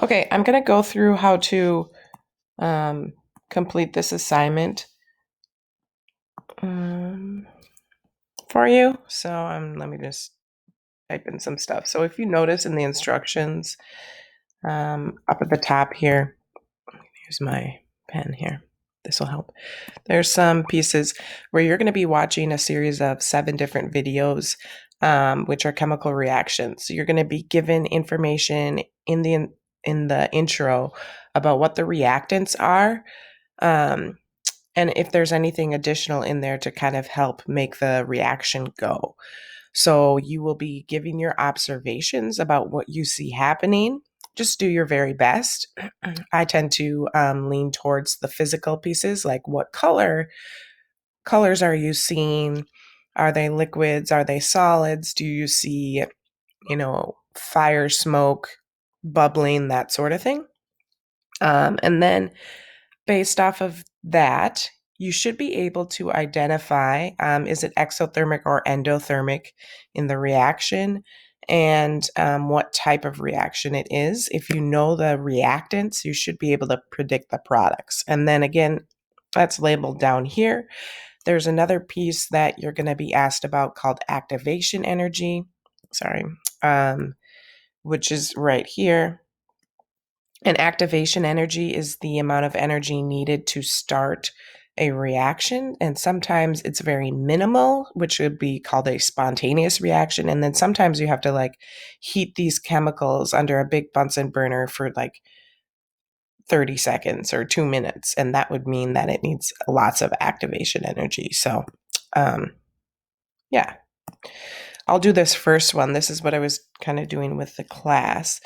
Okay, I'm going to go through how to complete this assignment for you. So let me just type in some stuff. So if you notice in the instructions up at the top here, here's my pen here. This will help. There's some pieces where you're going to be watching a series of 7 different videos, which are chemical reactions. So you're going to be given information in the intro about what the reactants are, and if there's anything additional in there to kind of help make the reaction go. So you will be giving your observations about what you see happening. Just do your very best. I tend to lean towards the physical pieces, like what colors are you seeing? Are they liquids? Are they solids? Do you see, fire, smoke, bubbling, that sort of thing? And then based off of that, you should be able to identify, is it exothermic or endothermic in the reaction, and what type of reaction it is. If you know the reactants, you should be able to predict the products. And then again, that's labeled down here. There's another piece that you're going to be asked about called activation energy. Which is right here. And activation energy is the amount of energy needed to start a reaction. And sometimes it's very minimal, which would be called a spontaneous reaction. And then sometimes you have to heat these chemicals under a big Bunsen burner for 30 seconds or 2 minutes. And that would mean that it needs lots of activation energy. So, yeah, I'll do this first one. This is what I was kind of doing with the class.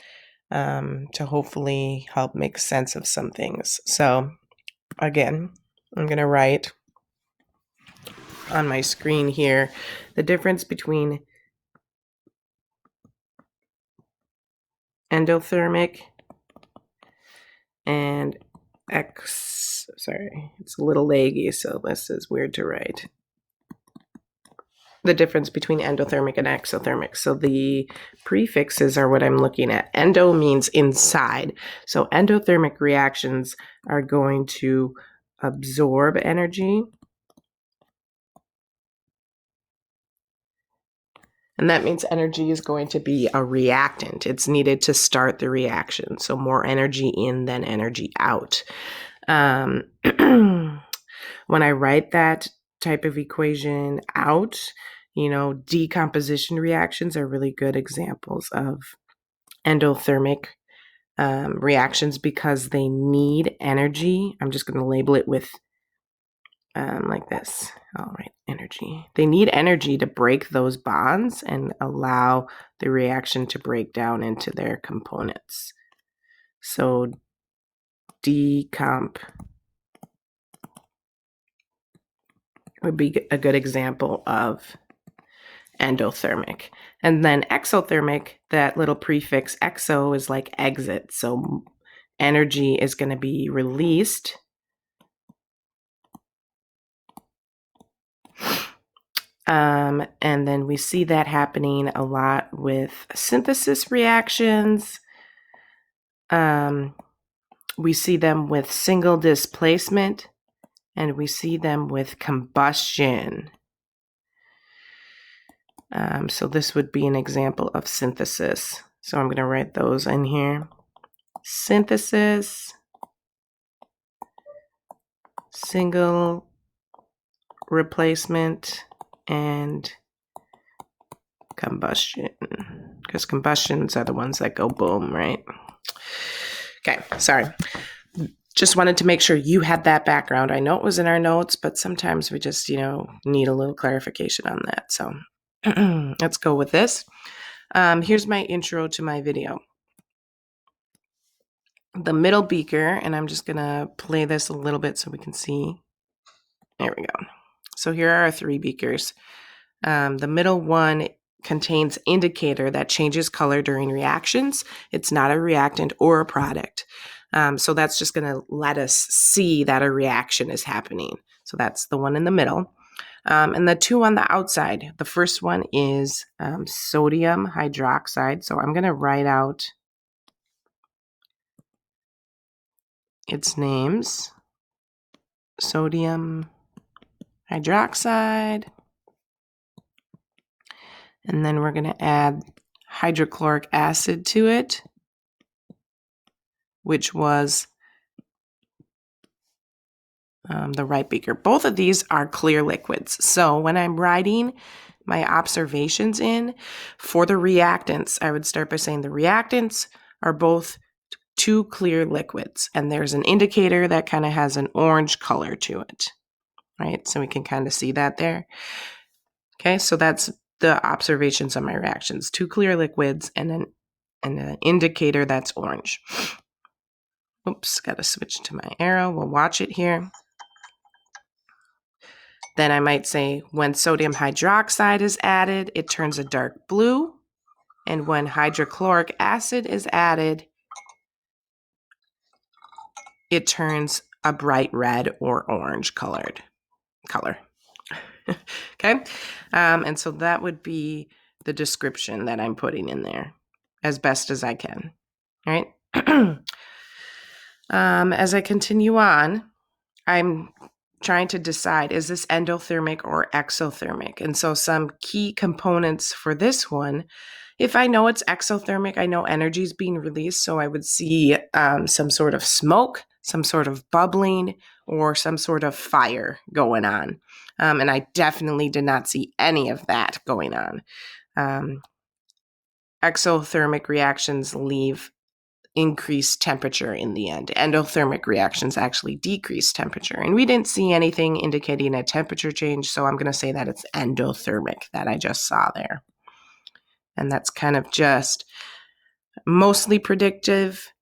To hopefully help make sense of some things. So again, I'm going to write on my screen here the difference between endothermic and it's a little leggy, so this is weird to write. The difference between endothermic and exothermic. So the prefixes are what I'm looking at. Endo means inside. So endothermic reactions are going to absorb energy. And that means energy is going to be a reactant. It's needed to start the reaction. So more energy in than energy out. When I write that type of equation out, decomposition reactions are really good examples of endothermic reactions because they need energy. I'm just going to label it with like this. All right, energy. They need energy to break those bonds and allow the reaction to break down into their components. So decomp would be a good example of endothermic. And then exothermic, that little prefix exo is like exit. So energy is going to be released. And then we see that happening a lot with synthesis reactions. We see them with single displacement, and we see them with combustion. So this would be an example of synthesis. So I'm going to write those in here. Synthesis, single replacement, and combustion. Because combustions are the ones that go boom, right? Okay, sorry. Just wanted to make sure you had that background. I know it was in our notes, but sometimes we just, need a little clarification on that. So let's go with this. Here's my intro to my video. The middle beaker, and I'm just going to play this a little bit so we can see. There we go. So here are our 3 beakers. The middle one contains indicator that changes color during reactions. It's not a reactant or a product. So that's just going to let us see that a reaction is happening. So that's the one in the middle. And the 2 on the outside, the first one is sodium hydroxide. So I'm going to write out its names. Sodium hydroxide. And then we're going to add hydrochloric acid to it, which was the right beaker. Both of these are clear liquids. So when I'm writing my observations in for the reactants, I would start by saying the reactants are both two clear liquids, and there's an indicator that kind of has an orange color to it, right? So we can kind of see that there. Okay, so that's the observations of my reactions. Two clear liquids and an indicator that's orange. Oops, got to switch to my arrow. We'll watch it here. Then I might say when sodium hydroxide is added, it turns a dark blue. And when hydrochloric acid is added, it turns a bright red or orange color. Okay. And so that would be the description that I'm putting in there as best as I can. All right. As I continue on, I'm trying to decide, is this endothermic or exothermic? And so some key components for this one, if I know it's exothermic, I know energy is being released. So I would see some sort of smoke, some sort of bubbling, or some sort of fire going on. And I definitely did not see any of that going on. Exothermic reactions leave increased temperature in the end. Endothermic reactions actually decrease temperature. And we didn't see anything indicating a temperature change, so I'm going to say that it's endothermic that I just saw there. And that's kind of just mostly predictive.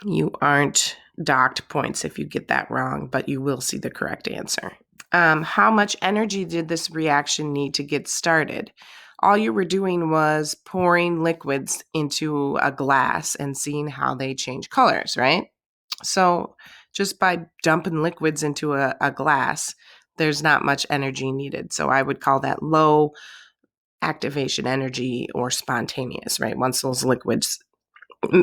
You aren't docked points if you get that wrong, but you will see the correct answer. How much energy did this reaction need to get started? All you were doing was pouring liquids into a glass and seeing how they change colors, right? So just by dumping liquids into a glass, there's not much energy needed. So I would call that low activation energy or spontaneous, right? Once those liquids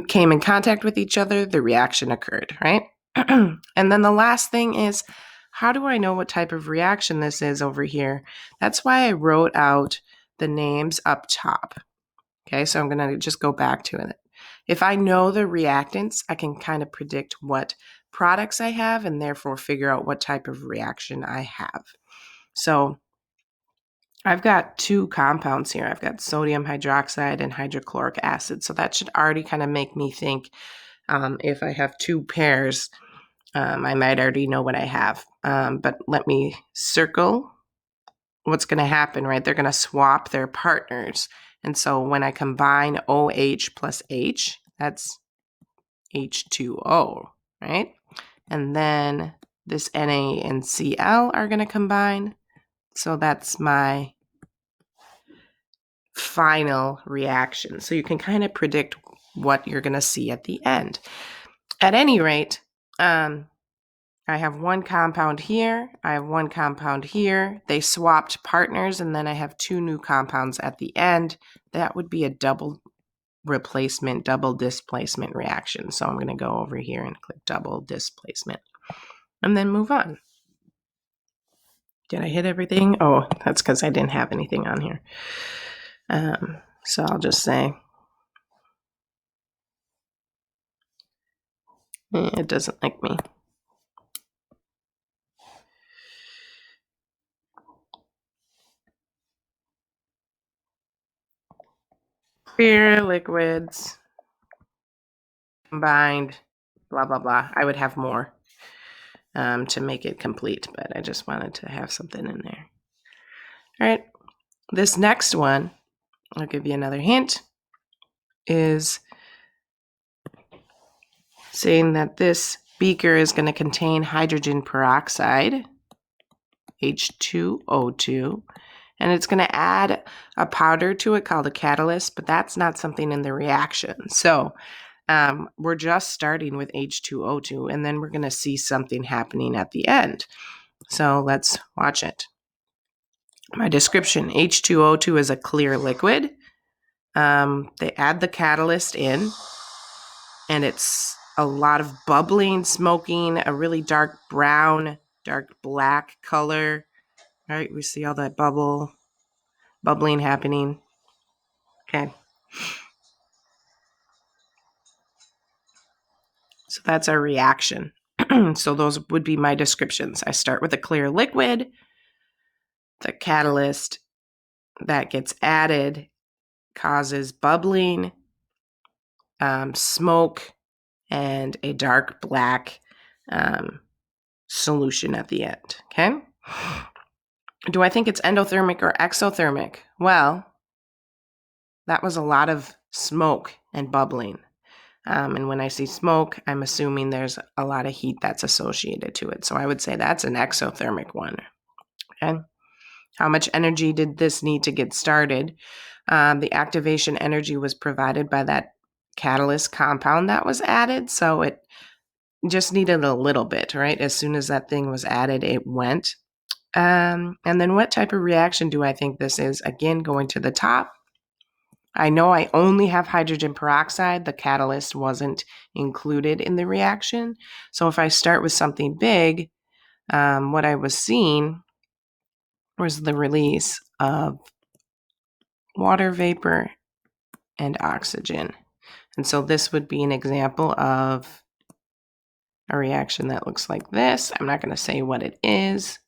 came in contact with each other, the reaction occurred, right? And then the last thing is, how do I know what type of reaction this is over here? That's why I wrote out the names up top. Okay, so I'm going to just go back to it. If I know the reactants, I can kind of predict what products I have and therefore figure out what type of reaction I have. So I've got two compounds here. I've got sodium hydroxide and hydrochloric acid. So that should already kind of make me think if I have two pairs, I might already know what I have. But let me circle what's going to happen, right? They're going to swap their partners. And so when I combine OH plus H, that's H2O, right? And then this Na and Cl are going to combine. So that's my final reaction. So you can kind of predict what you're going to see at the end. At any rate, I have one compound here. I have one compound here. They swapped partners, and then I have two new compounds at the end. That would be a double replacement, double displacement reaction. So I'm going to go over here and click double displacement and then move on. Did I hit everything? Oh, that's because I didn't have anything on here. So I'll just say it doesn't like me. Clear liquids combined, blah, blah, blah. I would have more to make it complete, but I just wanted to have something in there. All right, this next one, I'll give you another hint, is saying that this beaker is going to contain hydrogen peroxide, H2O2, and it's going to add a powder to it called a catalyst, but that's not something in the reaction. So we're just starting with H2O2, and then we're going to see something happening at the end. So let's watch it. My description, H2O2 is a clear liquid. They add the catalyst in, and it's a lot of bubbling, smoking, a really dark brown, dark black color. All right, we see all that bubbling happening. Okay. So that's our reaction. So those would be my descriptions. I start with a clear liquid. The catalyst that gets added causes bubbling, smoke, and a dark black solution at the end. Okay. Do I think it's endothermic or exothermic? Well, that was a lot of smoke and bubbling. And when I see smoke, I'm assuming there's a lot of heat that's associated to it. So I would say that's an exothermic one. Okay. How much energy did this need to get started? The activation energy was provided by that catalyst compound that was added. So it just needed a little bit, right? As soon as that thing was added, it went. And then what type of reaction do I think this is? Again, going to the top. I know I only have hydrogen peroxide. The catalyst wasn't included in the reaction. So if I start with something big, what I was seeing was the release of water vapor and oxygen. And so this would be an example of a reaction that looks like this. I'm not going to say what it is,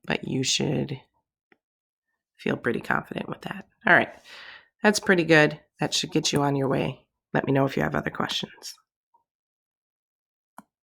but you should feel pretty confident with that. All right. That's pretty good. That should get you on your way. Let me know if you have other questions.